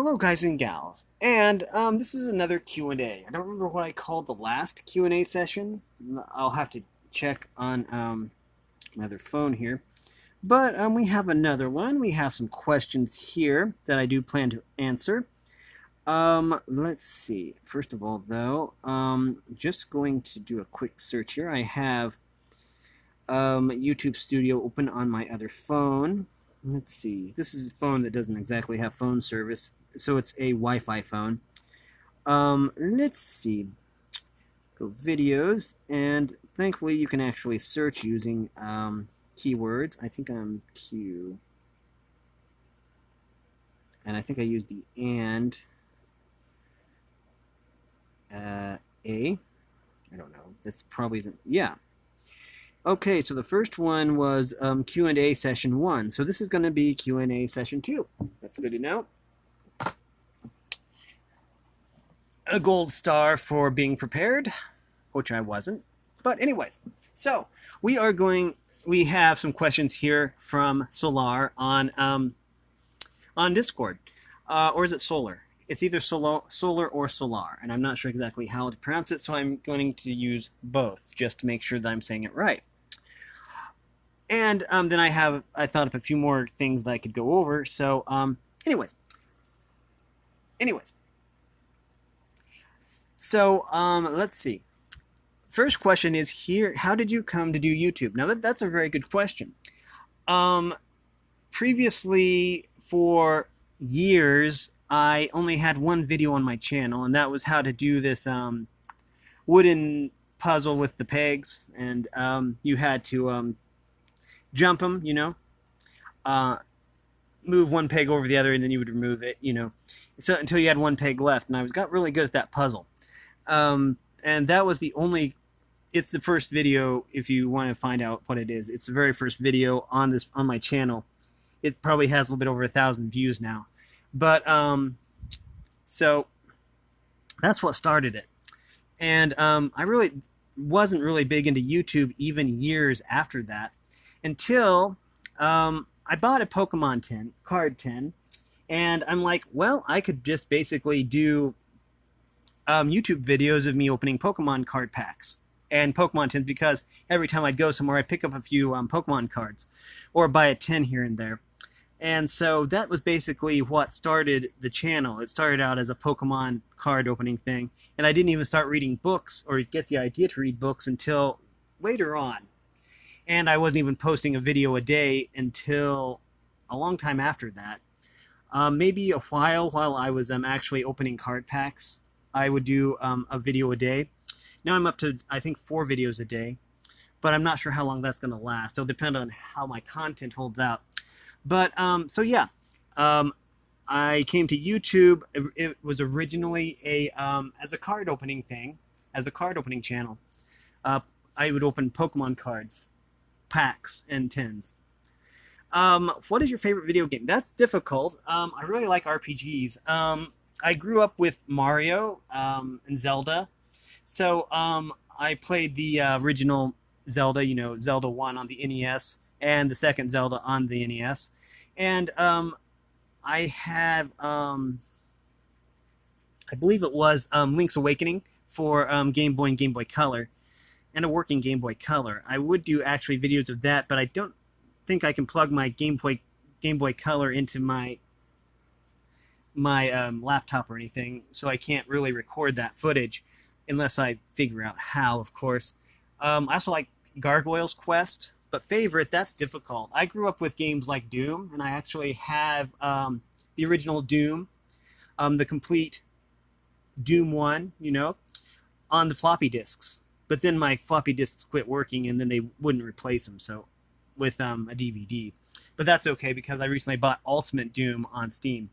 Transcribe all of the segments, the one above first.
Hello, guys and gals, and this is another Q&A. I don't remember what I called the last Q&A session. I'll have to check on my other phone here. But we have another one. We have some questions here that I do plan to answer. Let's see. First of all, though, just going to do a quick search here. I have YouTube Studio open on my other phone. Let's see. This is a phone that doesn't exactly have phone service, so it's a Wi-Fi phone. Let's see. Go videos, and thankfully you can actually search using keywords. I think I'm Q, and I think I used the and A. I don't know. This probably isn't. Yeah. Okay, so the first one was Q&A session 1. So this is going to be Q&A session 2. That's good to know. A gold star for being prepared, which I wasn't. But anyways, so we have some questions here from Solar on Discord. Or is it Solar? It's either Solar or Solar, and I'm not sure exactly how to pronounce it, so I'm going to use both just to make sure that I'm saying it right. And then I thought of a few more things that I could go over. So, anyways. So, let's see. First question is here: how did you come to do YouTube? Now that's a very good question. Previously, for years, I only had one video on my channel, and that was how to do this wooden puzzle with the pegs, and you had to jump them, move one peg over the other, and then you would remove it, so until you had one peg left. And I got really good at that puzzle, and that was it's the first video. If you want to find out what it is, it's the very first video on my channel. It probably has a little bit over 1,000 views now, but so that's what started it. And I really wasn't really big into YouTube even years after that, until I bought a Pokemon card tin, and I'm like, well, I could just basically do YouTube videos of me opening Pokemon card packs and Pokemon tins, because every time I'd go somewhere, I'd pick up a few Pokemon cards or buy a tin here and there. And so that was basically what started the channel. It started out as a Pokemon card opening thing, and I didn't even start reading books or get the idea to read books until later on. And I wasn't even posting a video a day until a long time after that. Maybe a while I was actually opening card packs, I would do a video a day. Now I'm up to, I think, 4 videos a day, but I'm not sure how long that's going to last. It'll depend on how my content holds out. But, so yeah, I came to YouTube. It was originally as a card opening thing, as a card opening channel. I would open Pokemon cards, packs, and tins. What is your favorite video game? That's difficult. I really like RPGs. I grew up with Mario and Zelda. So I played the original Zelda, Zelda 1 on the NES, and the second Zelda on the NES. And I have, I believe it was Link's Awakening for Game Boy and Game Boy Color, and a working Game Boy Color. I would do actually videos of that, but I don't think I can plug my Game Boy Color into my laptop or anything, so I can't really record that footage unless I figure out how, of course. I also like Gargoyle's Quest, but favorite, that's difficult. I grew up with games like Doom, and I actually have the original Doom, the complete Doom 1, on the floppy disks. But then my floppy disks quit working, and then they wouldn't replace them, so with a DVD. But that's okay, because I recently bought Ultimate Doom on Steam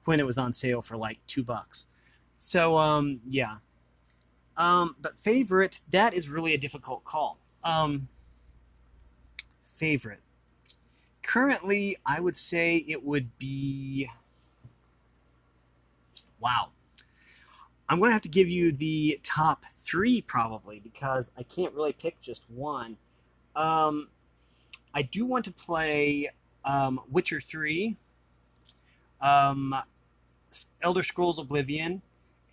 when it was on sale for like $2. So, yeah. But favorite, that is really a difficult call. Favorite. Currently, I would say it would be... Wow. I'm going to have to give you the top 3 probably, because I can't really pick just one. I do want to play Witcher 3, Elder Scrolls Oblivion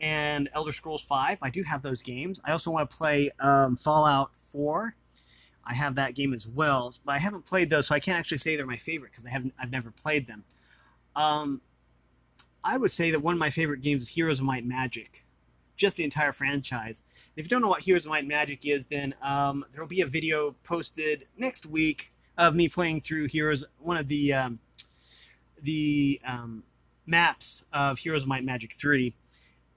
and Elder Scrolls 5. I do have those games. I also want to play Fallout 4. I have that game as well, but I haven't played those, so I can't actually say they're my favorite because I've never played them. Um, I would say that one of my favorite games is Heroes of Might and Magic, just the entire franchise. And if you don't know what Heroes of Might and Magic is, then there will be a video posted next week of me playing through Heroes, one of the maps of Heroes of Might and Magic 3.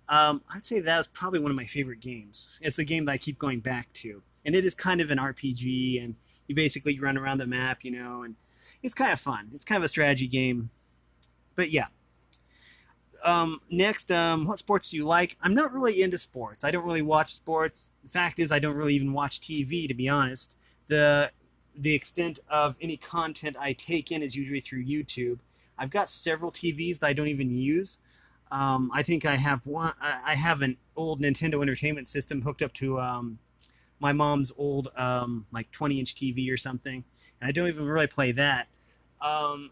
I'd say that was probably one of my favorite games. It's a game that I keep going back to. And it is kind of an RPG, and you basically run around the map, and it's kind of fun. It's kind of a strategy game. But yeah. Next, what sports do you like? I'm not really into sports. I don't really watch sports. The fact is, I don't really even watch TV, to be honest. The extent of any content I take in is usually through YouTube. I've got several TVs that I don't even use. I think I have one. I have an old Nintendo Entertainment System hooked up to my mom's old like 20-inch TV or something, and I don't even really play that. I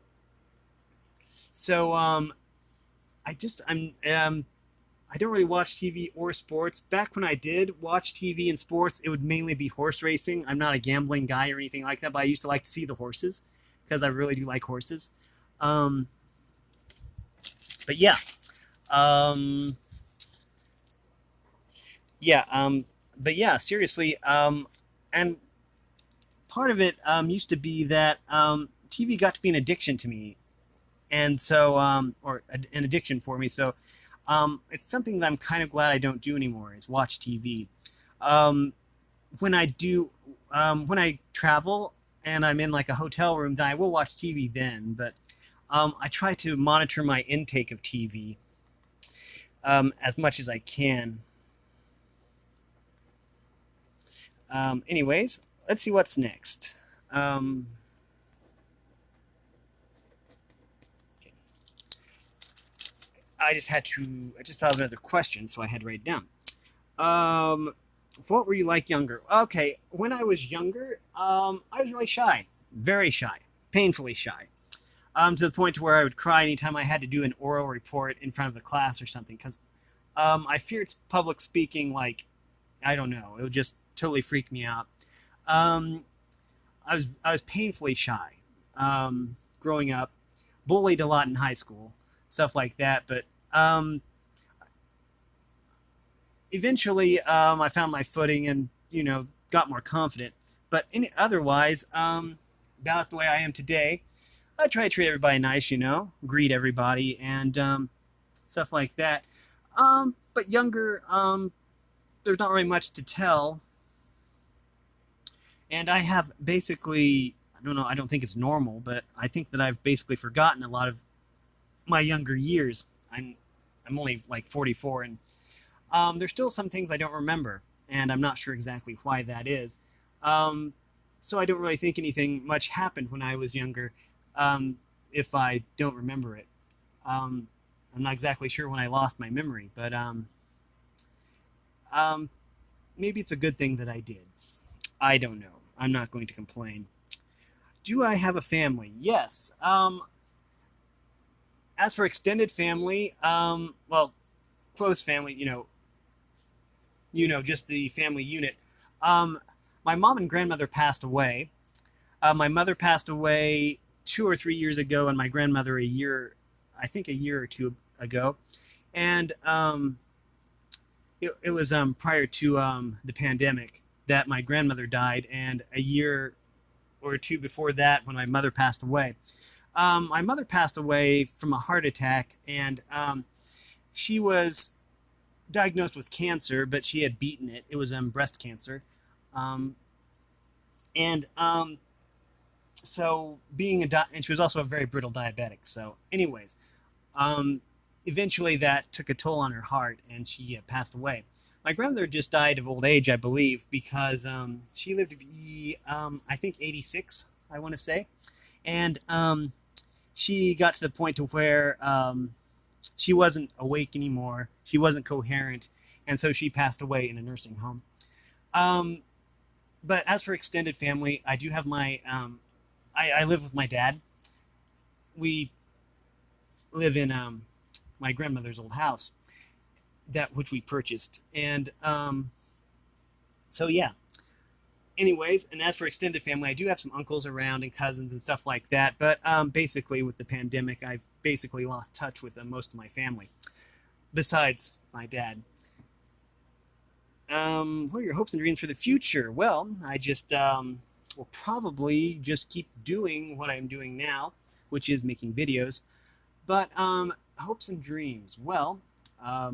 don't really watch TV or sports. Back when I did watch TV and sports, it would mainly be horse racing. I'm not a gambling guy or anything like that, but I used to like to see the horses because I really do like horses. But yeah. But yeah, seriously. And part of it used to be that TV got to be an addiction to me. And so, or an addiction for me. So, it's something that I'm kind of glad I don't do anymore, is watch TV. When I travel and I'm in like a hotel room, then I will watch TV then. But I try to monitor my intake of TV as much as I can. Anyways, let's see what's next. I just thought of another question, so I had to write it down. What were you like younger? Okay, when I was younger, I was really shy. Very shy. Painfully shy. To the point where I would cry anytime I had to do an oral report in front of a class or something, because I feared public speaking like, I don't know, it would just totally freak me out. I was painfully shy growing up, bullied a lot in high school, stuff like that, but eventually I found my footing and got more confident. But otherwise, about the way I am today, I try to treat everybody nice, greet everybody and stuff like that. But younger, there's not really much to tell. And I have basically, I don't know, I don't think it's normal, but I think that I've basically forgotten a lot of my younger years. I'm only like 44, and there's still some things I don't remember, and I'm not sure exactly why that is. So I don't really think anything much happened when I was younger, if I don't remember it. I'm not exactly sure when I lost my memory, but maybe it's a good thing that I did. I don't know. I'm not going to complain. Do I have a family? Yes. As for extended family, well, close family, just the family unit. My mom and grandmother passed away. My mother passed away 2 or 3 years ago, and my grandmother a year or two ago. And it was prior to the pandemic that my grandmother died, and a year or two before that when my mother passed away. My mother passed away from a heart attack, and she was diagnosed with cancer, but she had beaten it. It was breast cancer. So and she was also a very brittle diabetic. So anyways, eventually that took a toll on her heart, and she passed away. My grandmother just died of old age, I believe, because she lived to be, I think, 86, I want to say. And she got to the point to where she wasn't awake anymore. She wasn't coherent. And so she passed away in a nursing home. But as for extended family, I do have my... I live with my dad. We live in my grandmother's old house, that which we purchased. And so yeah. Anyways, and as for extended family, I do have some uncles around and cousins and stuff like that. But basically, with the pandemic, I've basically lost touch with most of my family, besides my dad. What are your hopes and dreams for the future? Well, I just will probably just keep doing what I'm doing now, which is making videos. But hopes and dreams. Well, I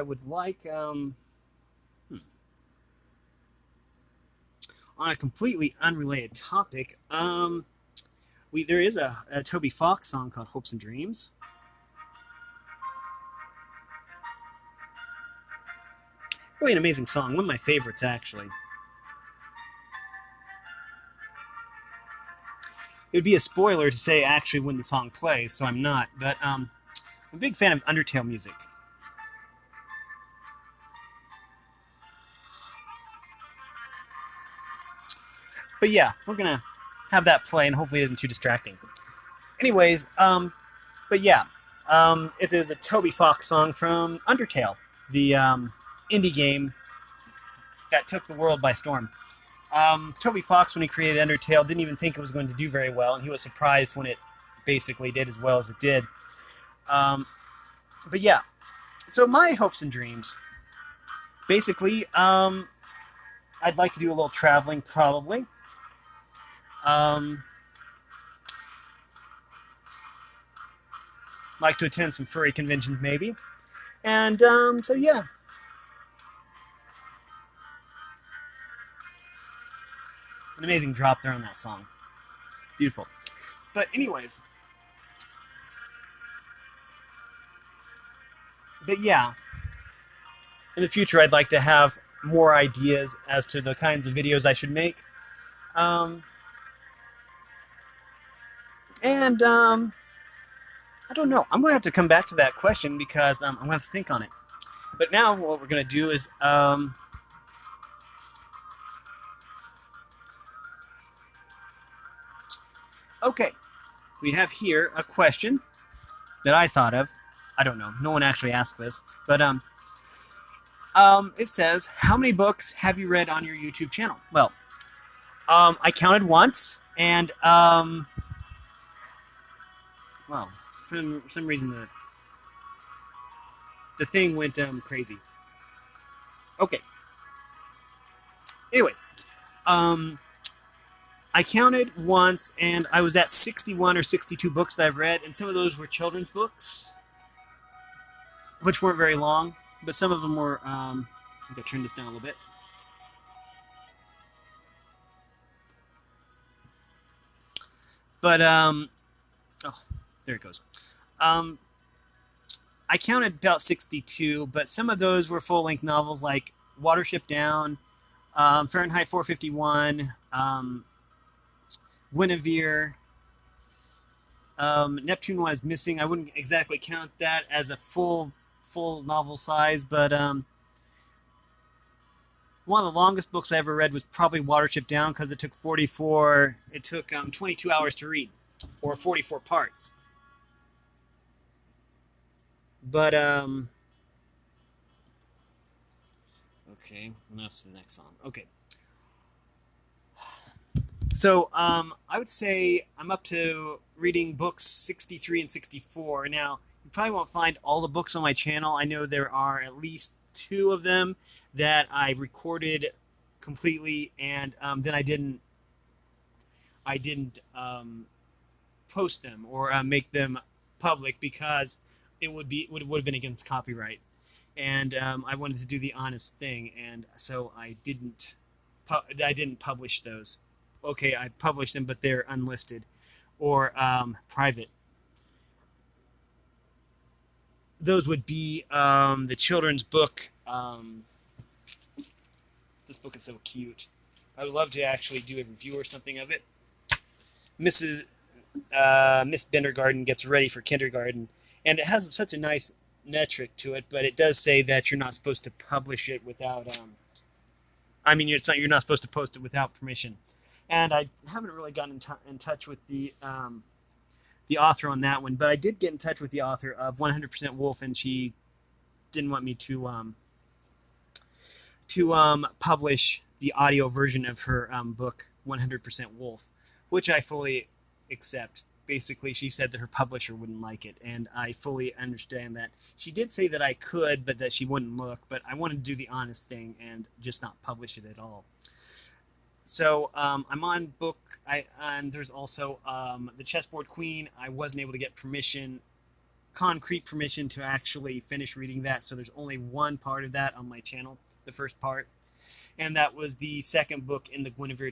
would like on a completely unrelated topic. There is a Toby Fox song called "Hopes and Dreams." Really an amazing song, one of my favorites actually. It would be a spoiler to say actually when the song plays, so I'm not. But I'm a big fan of Undertale music. But yeah, we're gonna have that play, and hopefully it isn't too distracting. Anyways, but yeah, it is a Toby Fox song from Undertale, the indie game that took the world by storm. Toby Fox, when he created Undertale, didn't even think it was going to do very well, and he was surprised when it basically did as well as it did. But yeah, so my hopes and dreams. Basically, I'd like to do a little traveling, probably. Like to attend some furry conventions, maybe. And so yeah. An amazing drop there on that song. Beautiful. But anyways. But yeah. In the future, I'd like to have more ideas as to the kinds of videos I should make. I don't know. I'm going to have to come back to that question because I'm going to have to think on it. But now what we're going to do is okay. We have here a question that I thought of. I don't know. No one actually asked this, but it says, "How many books have you read on your YouTube channel?" Well, I counted once, and well, for some reason the thing went crazy. Okay. Anyways, I counted once, and I was at 61 or 62 books that I've read, and some of those were children's books, which weren't very long, but some of them were. I'm gonna turn this down a little bit. But oh, there it goes. I counted about 62, but some of those were full-length novels like Watership Down, Fahrenheit 451, Guinevere, Neptune Was Missing. I wouldn't exactly count that as a full novel size, but one of the longest books I ever read was probably Watership Down because it took 22 hours to read, or 44 parts. But okay, that's the next song. Okay. So, I would say I'm up to reading books 63 and 64. Now, you probably won't find all the books on my channel. I know there are at least 2 of them that I recorded completely, and then I didn't post them or make them public because it would have been against copyright, and I wanted to do the honest thing, and so I didn't publish those. Okay, I published them, but they're unlisted or private. Those would be the children's book. This book is so cute. I would love to actually do a review or something of it. Miss Bendergarten Gets Ready for Kindergarten, and it has such a nice metric to it, but it does say that you're not supposed to publish it without. You're not supposed to post it without permission. And I haven't really gotten in touch with the the author on that one, but I did get in touch with the author of 100% Wolf, and she didn't want me to publish the audio version of her book 100% Wolf, which I fully accept. Basically, she said that her publisher wouldn't like it, and I fully understand that. She did say that I could, but that she wouldn't look, but I wanted to do the honest thing and just not publish it at all. So I'm on book, and there's also the Chessboard Queen. I wasn't able to get concrete permission to actually finish reading that, so there's only one part of that on my channel, the first part, and that was the second book in the Guinevere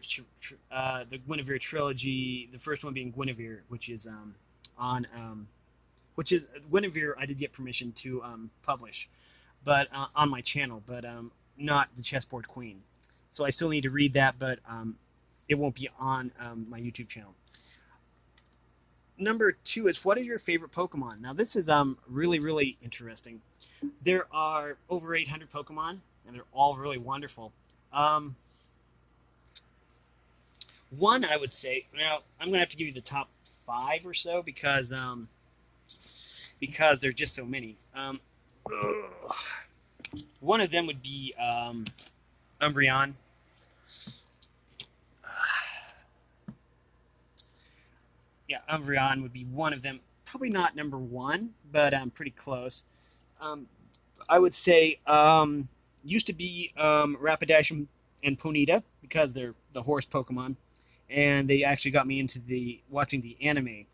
trilogy. The first one being Guinevere, which is Guinevere. I did get permission to publish, but on my channel, but not the Chessboard Queen. So I still need to read that, but it won't be on my YouTube channel. Number 2 is, what are your favorite Pokemon? Now this is really, really interesting. There are over 800 Pokemon, and they're all really wonderful. One, I would say, now I'm gonna have to give you the top 5 or so because there's just so many. One of them would be Umbreon. Yeah, Umbreon would be one of them. Probably not number 1, but pretty close. I would say used to be Rapidash and Ponyta, because they're the horse Pokemon, and they actually got me into watching the anime.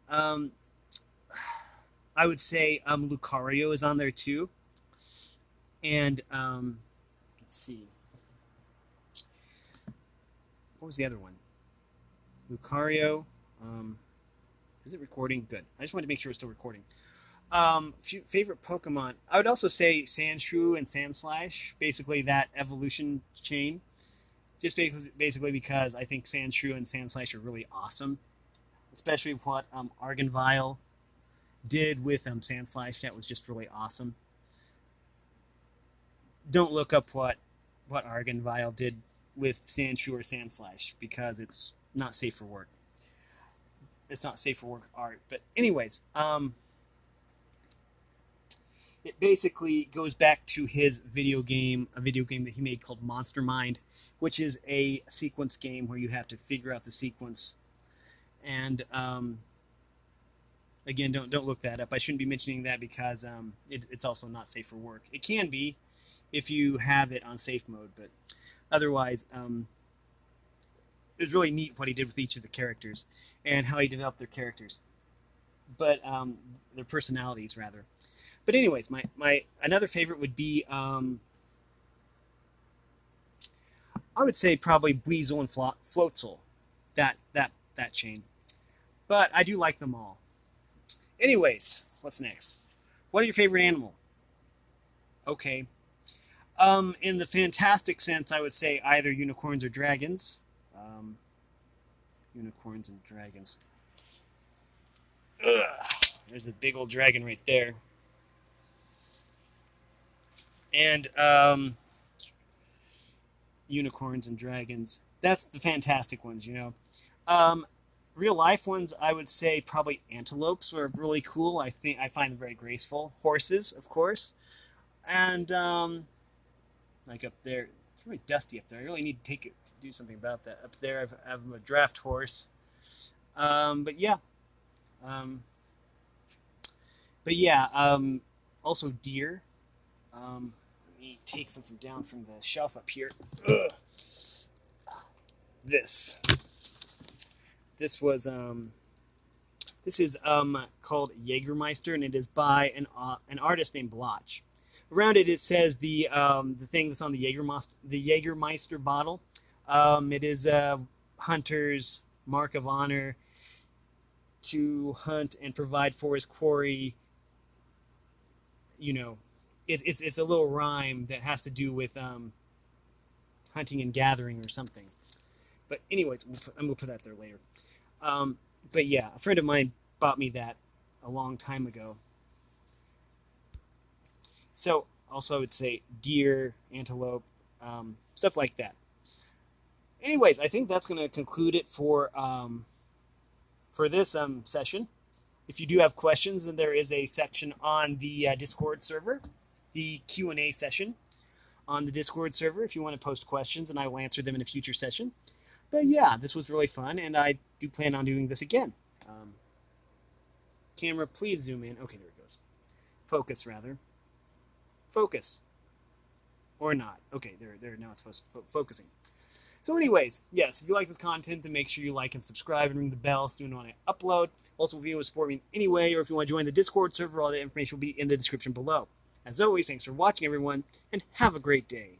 I would say Lucario is on there too, and let's see, what was the other one? Lucario. Is it recording? Good. I just wanted to make sure it's still recording. Favorite Pokemon. I would also say Sandshrew and Sandslash. Basically that evolution chain. Just basically because I think Sandshrew and Sandslash are really awesome. Especially what Argynvyle did with Sandslash. That was just really awesome. Don't look up what Argynvyle did with Sandshrew or Sandslash, because it's not safe for work. It's not safe for work art. But anyways, it basically goes back to his a video game that he made called Monster Mind, which is a sequence game where you have to figure out the sequence. And again, don't look that up. I shouldn't be mentioning that because it's also not safe for work. It can be if you have it on safe mode, but otherwise, it was really neat what he did with each of the characters and how he developed their characters, but their personalities rather. But anyways, my another favorite would be I would say probably Weasel and Floatzel, that chain. But I do like them all. Anyways, what's next? What are your favorite animal? Okay. In the fantastic sense, I would say either unicorns or dragons. Unicorns and dragons. Ugh, there's a big old dragon right there. And unicorns and dragons. That's the fantastic ones, you know. Real life ones, I would say probably antelopes are really cool. I find them very graceful. Horses, of course. And like up there, it's really dusty up there. I really need to do something about that. Up there, I have a draft horse. But yeah. Also deer. Let me take something down from the shelf up here. Ugh. This was this is called Jägermeister, and it is by an artist named Blotch. Around it, it says the thing that's on the Jägermeister bottle. It is a hunter's mark of honor to hunt and provide for his quarry. You know, it's a little rhyme that has to do with hunting and gathering or something. But anyways, I'm gonna put that there later. But yeah, a friend of mine bought me that a long time ago. So also I would say deer, antelope, stuff like that. Anyways, I think that's going to conclude it for for this session. If you do have questions, then there is a section on the Discord server, the Q&A session on the Discord server if you want to post questions, and I will answer them in a future session. But yeah, this was really fun, and I do plan on doing this again. Camera, please zoom in. Okay, there it goes. Focus, rather. Focus. Or not. Okay, there. Now it's focusing. So anyways, yes, if you like this content, then make sure you like and subscribe and ring the bell so you know when I upload. Also, if you want to support me in any way, or if you want to join the Discord server, all that information will be in the description below. As always, thanks for watching, everyone, and have a great day.